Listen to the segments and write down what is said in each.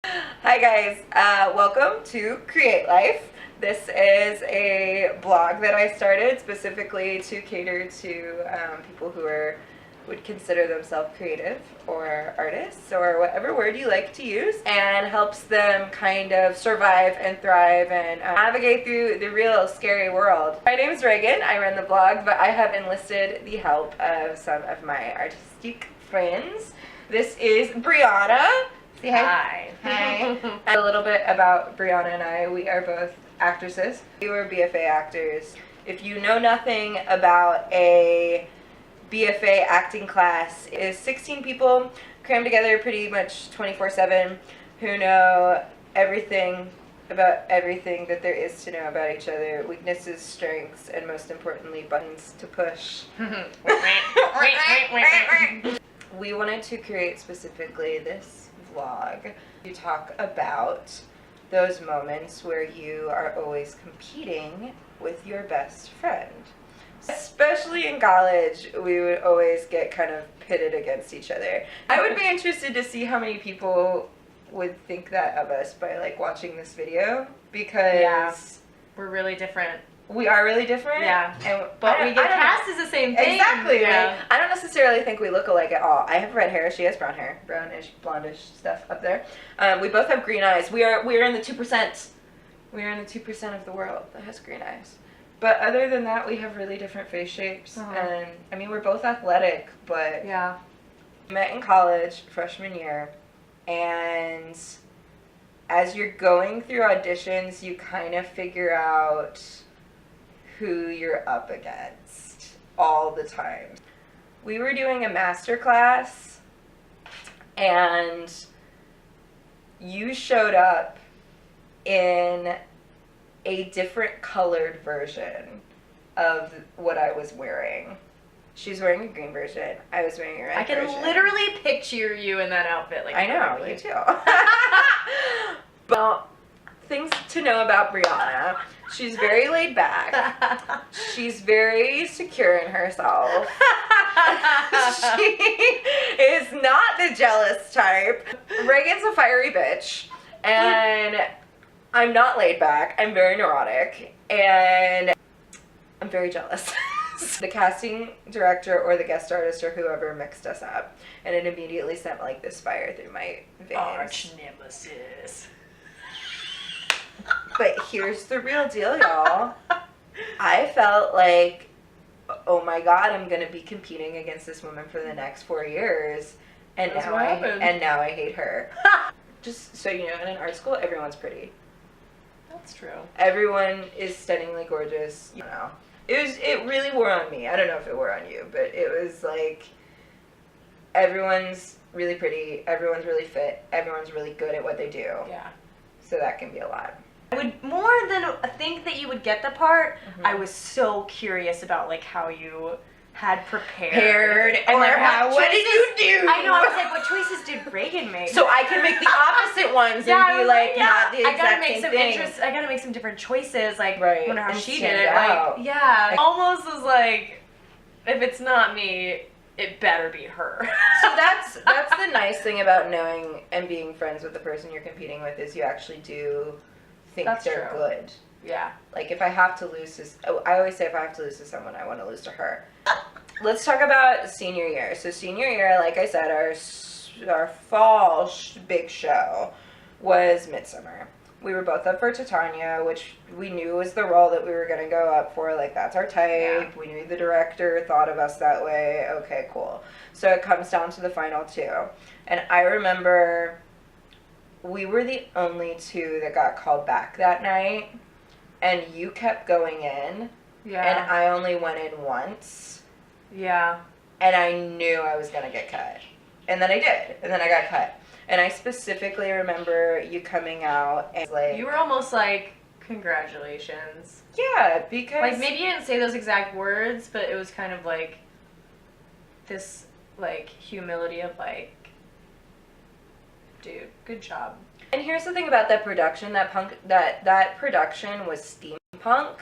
Hi guys, welcome to CreateLife. This is a blog that I started specifically to cater to people who would consider themselves creative or artists or whatever word you like to use, and helps them kind of survive and thrive and navigate through the real scary world. My name is Reagan. I run the blog, but I have enlisted the help of some of my artistic friends. This is Brianna. Say hi. Hi. A little bit about Brianna and I. We are both actresses. We were BFA actors. If you know nothing about a BFA acting class, it is 16 people crammed together pretty much 24/7 who know everything about everything that there is to know about each other. Weaknesses, strengths, and most importantly, buttons to push. We wanted to create specifically this vlog to talk about those moments where you are always competing with your best friend. Especially in college, we would always get kind of pitted against each other. I would be interested to see how many people would think that of us by like watching this video, because we're really different. We are really different. Yeah. But we get cast as the same thing. Exactly. Yeah. Right? I don't necessarily think we look alike at all. I have red hair. She has brown hair. Brownish, blondish stuff up there. We both have green eyes. We are in the 2%. We are in the 2% of the world that has green eyes. But other than that, we have really different face shapes. And I mean, we're both athletic, but yeah. We met in college, freshman year, and as you're going through auditions, you kind of figure out who you're up against all the time. We were doing a master class, and you showed up in a different colored version of what I was wearing. She's wearing a green version. I was wearing a red version. I can literally picture you in that outfit. Like, I know, you too. Well, things to know about Brianna. She's very laid back. She's very secure in herself. She is not the jealous type. Reagan's a fiery bitch. And I'm not laid back. I'm very neurotic. And I'm very jealous. The casting director or the guest artist or whoever mixed us up. And it immediately sent like this fire through my veins. Arch nemesis. But here's the real deal, y'all. I felt like, oh my god, I'm gonna be competing against this woman for the next 4 years, and now I hate her. Just so you know, in an art school, everyone's pretty. That's true. Everyone is stunningly gorgeous. You know, it really wore on me. I don't know if it wore on you, but it was like everyone's really pretty, everyone's really fit, everyone's really good at what they do. Yeah. So that can be a lot. I would, more than think that you would get the part, I was so curious about like how you had prepared. And like, what did you do? I know, I was like, what choices did Reagan make? So I can make the opposite ones and be like, not the exact same thing. I gotta make some different choices, like, right. I wonder how and she did it. Out. Like, yeah. Almost was like, if it's not me, it better be her. So that's the nice thing about knowing and being friends with the person you're competing with, is you actually do think they're good. Yeah. Like if I have to lose to, I always say if I have to lose to someone, I want to lose to her. Let's talk about senior year. So senior year, like I said, our fall big show was Midsummer. We were both up for Titania, which we knew was the role that we were going to go up for. Like, that's our type. Yeah. We knew the director thought of us that way. Okay, cool. So it comes down to the final two. And I remember we were the only two that got called back that night. And you kept going in. Yeah. And I only went in once. Yeah. And I knew I was going to get cut. And then I did. And then I got cut. And I specifically remember you coming out and like... You were almost like, congratulations. Yeah, because... Like, maybe you didn't say those exact words, but it was kind of like this, like, humility of like, dude, good job. And here's the thing about that production, that production was steampunk.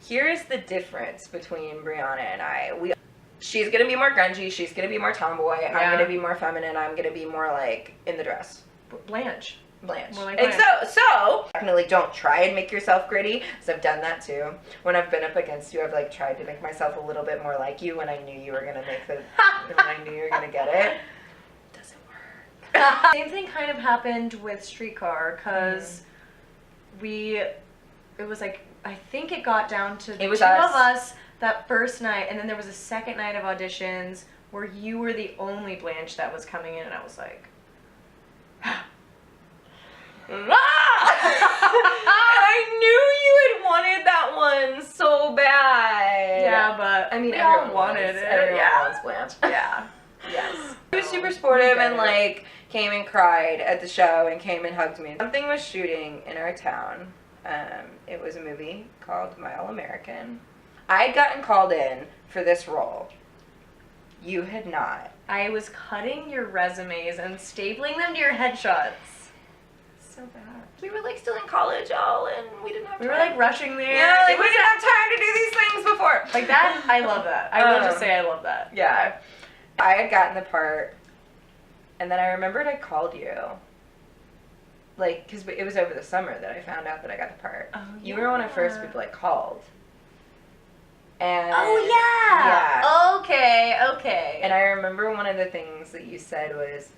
Here's the difference between Brianna and I. She's gonna be more grungy, she's gonna be more tomboy, I'm gonna be more feminine, I'm gonna be more like in the dress. Blanche. Blanche. More like And Blanche. so definitely don't try and make yourself gritty, because I've done that too. When I've been up against you, I've like tried to make myself a little bit more like you when I knew you were gonna when I knew you were gonna get it. Doesn't work. Same thing kind of happened with Streetcar, because it was like, I think it got down to the two of us that first night, and then there was a second night of auditions where you were the only Blanche that was coming in, and I was like, I knew you had wanted that one so bad. yeah, but I mean, we everyone all wanted it. Everyone Yeah. wants Blanche. Yeah. Yes. He was super supportive get and it. like came and cried at the show and came and hugged me. Something was shooting in our town. It was a movie called My All American. I had gotten called in for this role. You had not. I was cutting your resumes and stapling them to your headshots. So bad. We were like still in college, y'all, and we didn't have time. We were like rushing there. Yeah, like It we was didn't have time to do these things before. like that. I love that. I will just say I love that. Yeah. I had gotten the part, and then I remembered I called you. Like, because it was over the summer that I found out that I got the part. Oh, You were one of the first people I called. And Oh yeah. Yeah. Okay. And I remember one of the things that you said was,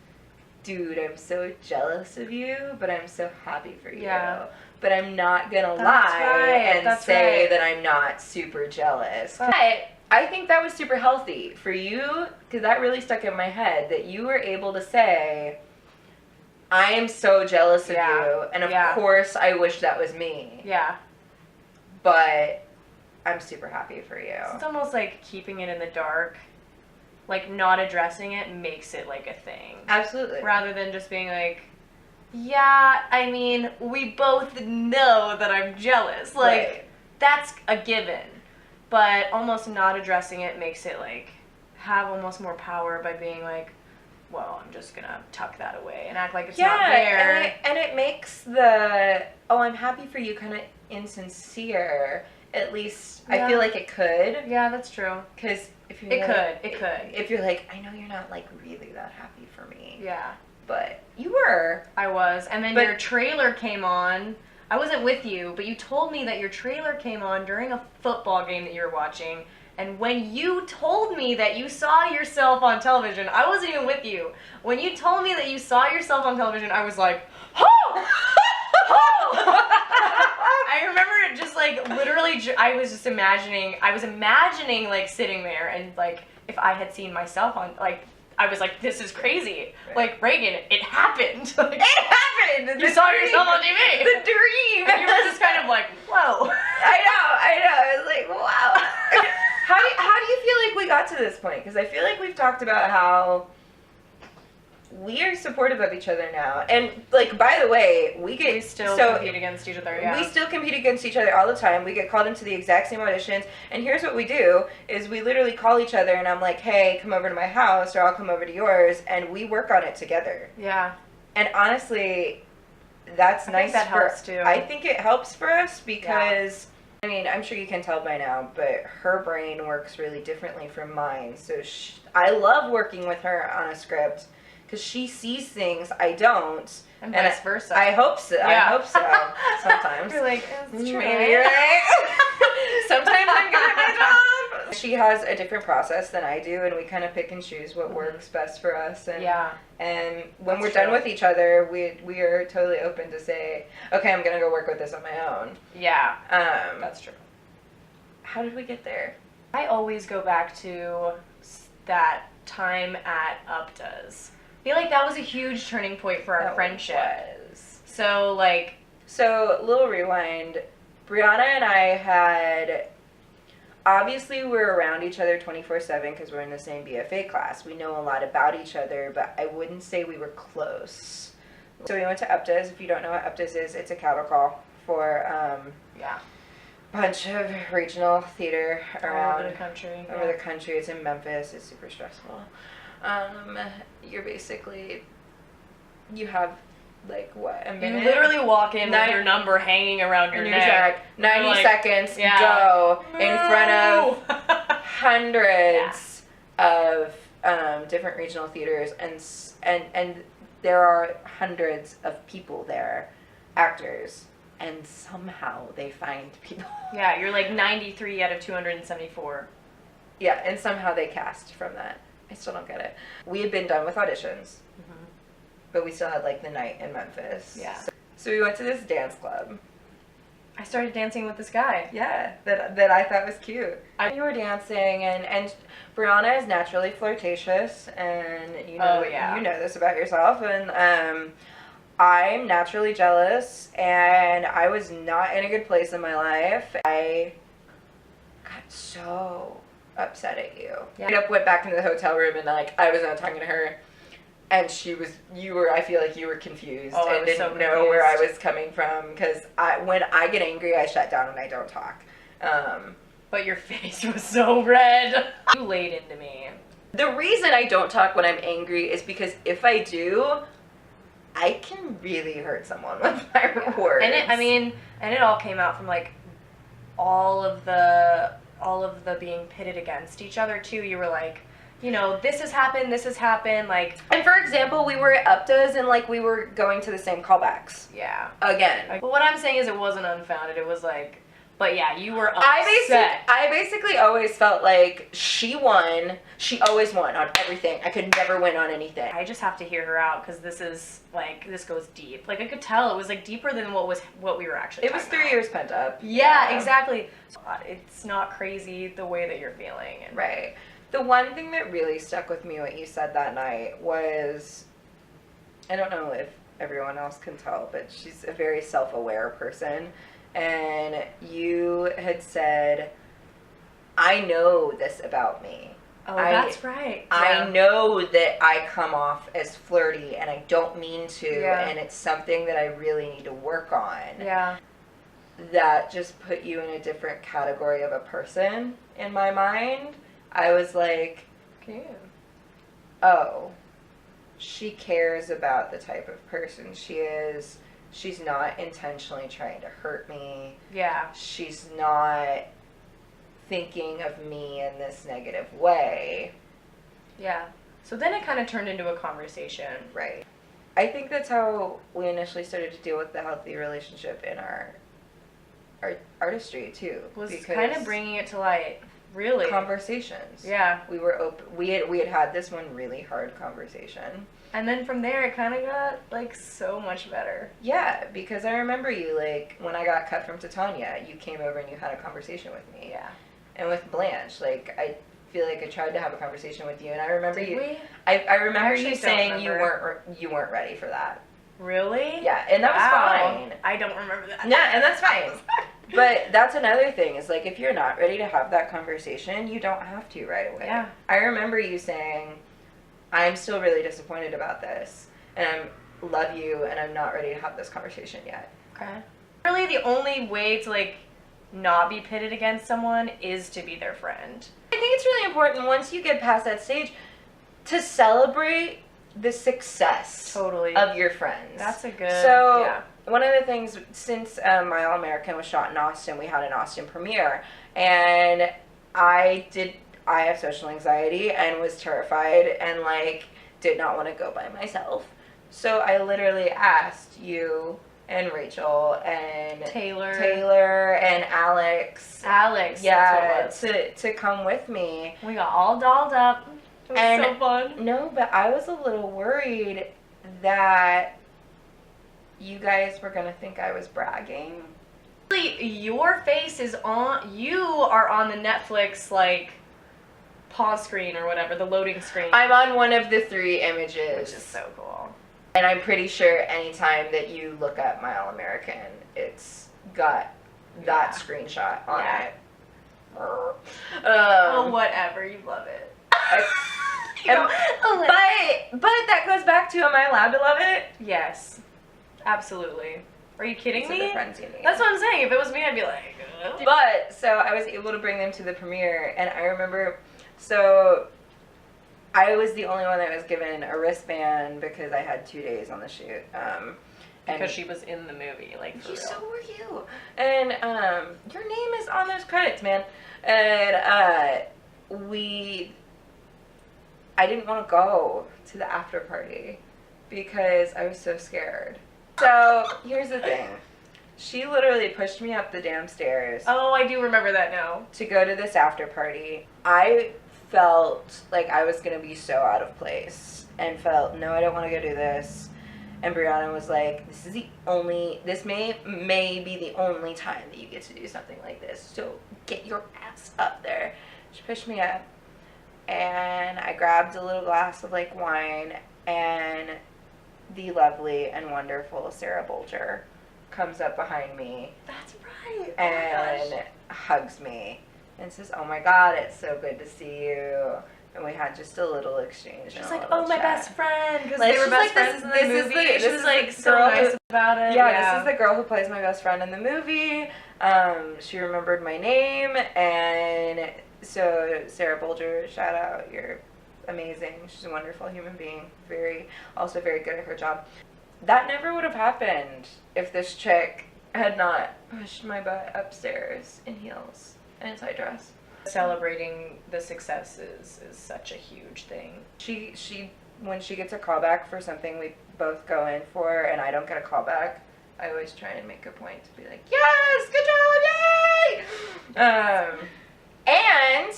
dude, I'm so jealous of you, but I'm so happy for you. Yeah. But I'm not gonna That's lie right, and that's say right. that I'm not super jealous. Oh. But I think that was super healthy for you, because that really stuck in my head, that you were able to say, I am so jealous of you, and of course I wish that was me. Yeah. But I'm super happy for you. It's almost like keeping it in the dark, like not addressing it makes it like a thing. Absolutely. Rather than just being like, yeah, I mean, we both know that I'm jealous. Like, Right. that's a given. But almost not addressing it makes it like have almost more power by being like, well, I'm just gonna tuck that away and act like it's not there. And it makes the, oh, I'm happy for you kind of insincere. At least I feel like it could. Yeah, that's true. Because if you're It like, could. If you're like, I know you're not like really that happy for me. Yeah. But you were. I was. And then your trailer came on. I wasn't with you, but you told me that your trailer came on during a football game that you were watching. And when you told me that you saw yourself on television, I wasn't even with you. When you told me that you saw yourself on television, I was like, oh! Oh! I remember it just like literally, I was imagining like sitting there and like if I had seen myself on, like, I was like, this is crazy. Right. Like, Reagan, it happened. Like, it happened! You saw yourself on TV! The dream! And you were just kind of like, whoa. I know. I was like, wow. How do you feel like we got to this point? Because I feel like we've talked about how we are supportive of each other now. And, like, by the way, we still compete against each other, yeah. We still compete against each other all the time. We get called into the exact same auditions. And here's what we do, is we literally call each other, and I'm like, hey, come over to my house, or I'll come over to yours, and we work on it together. Yeah. And honestly, that's nice. That helps, too. I think it helps for us because... Yeah. I mean, I'm sure you can tell by now, but her brain works really differently from mine. So I love working with her on a script because she sees things I don't. And vice versa. I hope so. Yeah. I hope so. Sometimes. You're like, it's true. Maybe you're right. Sometimes I'm good at my job. She has a different process than I do, and we kind of pick and choose what works best for us. And, and when we're done with each other, we are totally open to say, okay, I'm going to go work with this on my own. Yeah, that's true. How did we get there? I always go back to that time at UPDA's. I feel like that was a huge turning point for our friendship. So, like... So, little rewind. Brianna and I had... Obviously, we're around each other 24/7 because we're in the same BFA class. We know a lot about each other, but I wouldn't say we were close. So we went to UPDA's. If you don't know what UPDA's is, it's a cattle call for a bunch of regional theater around over the country. Over the country. It's in Memphis. It's super stressful. You're basically, you have like what, a minute? You literally walk in with your number hanging around your neck. 90 seconds, go in front of hundreds of different regional theaters, and there are hundreds of people there, actors, and somehow they find people. Yeah, you're like 93 out of 274. Yeah, and somehow they cast from that. I still don't get it. We had been done with auditions, but we still had like the night in Memphis. Yeah. So we went to this dance club. I started dancing with this guy. Yeah, that I thought was cute. You were dancing, and Brianna is naturally flirtatious, and you know you know this about yourself, and I'm naturally jealous, and I was not in a good place in my life. I got so upset at you. Yeah. I went back into the hotel room, and like I was not talking to her. And I feel like you were confused and didn't know where I was coming from, because when I get angry, I shut down and I don't talk. But your face was so red. You laid into me. The reason I don't talk when I'm angry is because if I do, I can really hurt someone with my words. And it all came out from like all of the being pitted against each other too. You were like, you know, this has happened, like... And for example, we were at UPTAs and, like, we were going to the same callbacks. Yeah. Again. But what I'm saying is it wasn't unfounded. It was like... But yeah, you were upset. I basically always felt like she won. She always won on everything. I could never win on anything. I just have to hear her out, because this is, like, this goes deep. Like, I could tell it was, like, deeper than what we were actually talking about. It was 3 years pent up. Yeah, exactly. It's not crazy the way that you're feeling. Right. The one thing that really stuck with me, what you said that night, was, I don't know if everyone else can tell, but she's a very self-aware person. And you had said, I know this about me. Oh, that's right. I know that I come off as flirty, and I don't mean to, and it's something that I really need to work on. Yeah. That just put you in a different category of a person in my mind. I was like, oh, she cares about the type of person she is. She's not intentionally trying to hurt me. Yeah. She's not thinking of me in this negative way. Yeah. So then it kind of turned into a conversation. Right. I think that's how we initially started to deal with the healthy relationship in our artistry, too. Was kind of bringing it to light. Really? Conversations. Yeah. We were open. We had this one really hard conversation. And then from there, it kind of got, like, so much better. Yeah, because I remember you, like, when I got cut from Titania, you came over and you had a conversation with me. Yeah. And with Blanche, like, I feel like I tried to have a conversation with you, and I remember Did we? I remember you saying you weren't ready for that. Really? Yeah, and that was fine. I don't remember that. Yeah, and that's fine. But that's another thing, is like, if you're not ready to have that conversation, you don't have to right away. Yeah. I remember you saying, I'm still really disappointed about this, and I love you, and I'm not ready to have this conversation yet. Okay. Really, the only way to, like, not be pitted against someone is to be their friend. I think it's really important, once you get past that stage, to celebrate the success of your friends. That's a good... So, one of the things, since My All-American was shot in Austin, we had an Austin premiere, and I have social anxiety and was terrified and, like, did not want to go by myself. So I literally asked you and Rachel and Taylor and Alex. Yeah, to come with me. We got all dolled up. It was so fun. No, but I was a little worried that you guys were going to think I was bragging. Your face is on, you are on the Netflix, like, pause screen or whatever, the loading screen. I'm on one of the 3 images. Which is so cool. And I'm pretty sure anytime that you look up My All-American, it's got that screenshot on it. Oh, whatever. You love it. But that goes back to, am I allowed to love it? Yes. Absolutely. Are you kidding me? The friends you need. That's what I'm saying. If it was me, I'd be like... But, so I was able to bring them to the premiere, and I remember... So, I was the only one that was given a wristband because I had 2 days on the shoot. Because she was in the movie, like, for real. So were you. And your name is on those credits, man. And I didn't want to go to the after party because I was so scared. So here's the thing. She literally pushed me up the damn stairs Oh, I do remember that now. to go to this after party. I felt like I was going to be so out of place and felt, no, I don't want to go do this. And Brianna was like, this may be the only time that you get to do something like this. So get your ass up there. She pushed me up and I grabbed a little glass of like wine, and the lovely and wonderful Sarah Bolger comes up behind me. That's right. And hugs me and says, "Oh my God, it's so good to see you." And we had just a little exchange. She's like, "Oh, my best friend," because Like, they were she's best like, friends in this the is movie. the- She this was is like the so girl nice who- about it. Yeah, this is the girl who plays my best friend in the movie. She remembered my name, and so Sarah Bolger, shout out, you're amazing. She's a wonderful human being, also very good at her job. That never would have happened if this chick had not pushed my butt upstairs in heels and a tight dress. Celebrating the successes is such a huge thing. She when she gets a callback for something we both go in for and I don't get a callback, I always try and make a point to be like, yes, good job, yay! And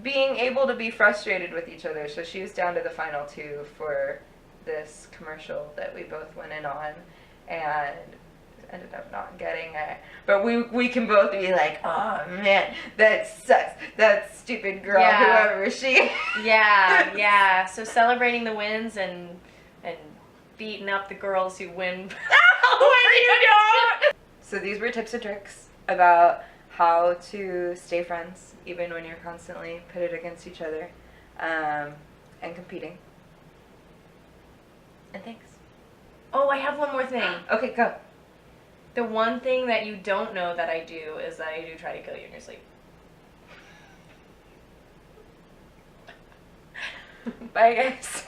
being able to be frustrated with each other. So she was down to the final two for this commercial that we both went in on, and ended up not getting it. But we can both be like, oh man, that sucks. That stupid girl, Yeah. whoever she. Yeah. So celebrating the wins and beating up the girls who win. So these were tips and tricks about how to stay friends even when you're constantly pitted against each other, and competing. And thanks. Oh, I have one more thing. Okay, go. The one thing that you don't know that I do is that I do try to kill you in your sleep. Bye, guys.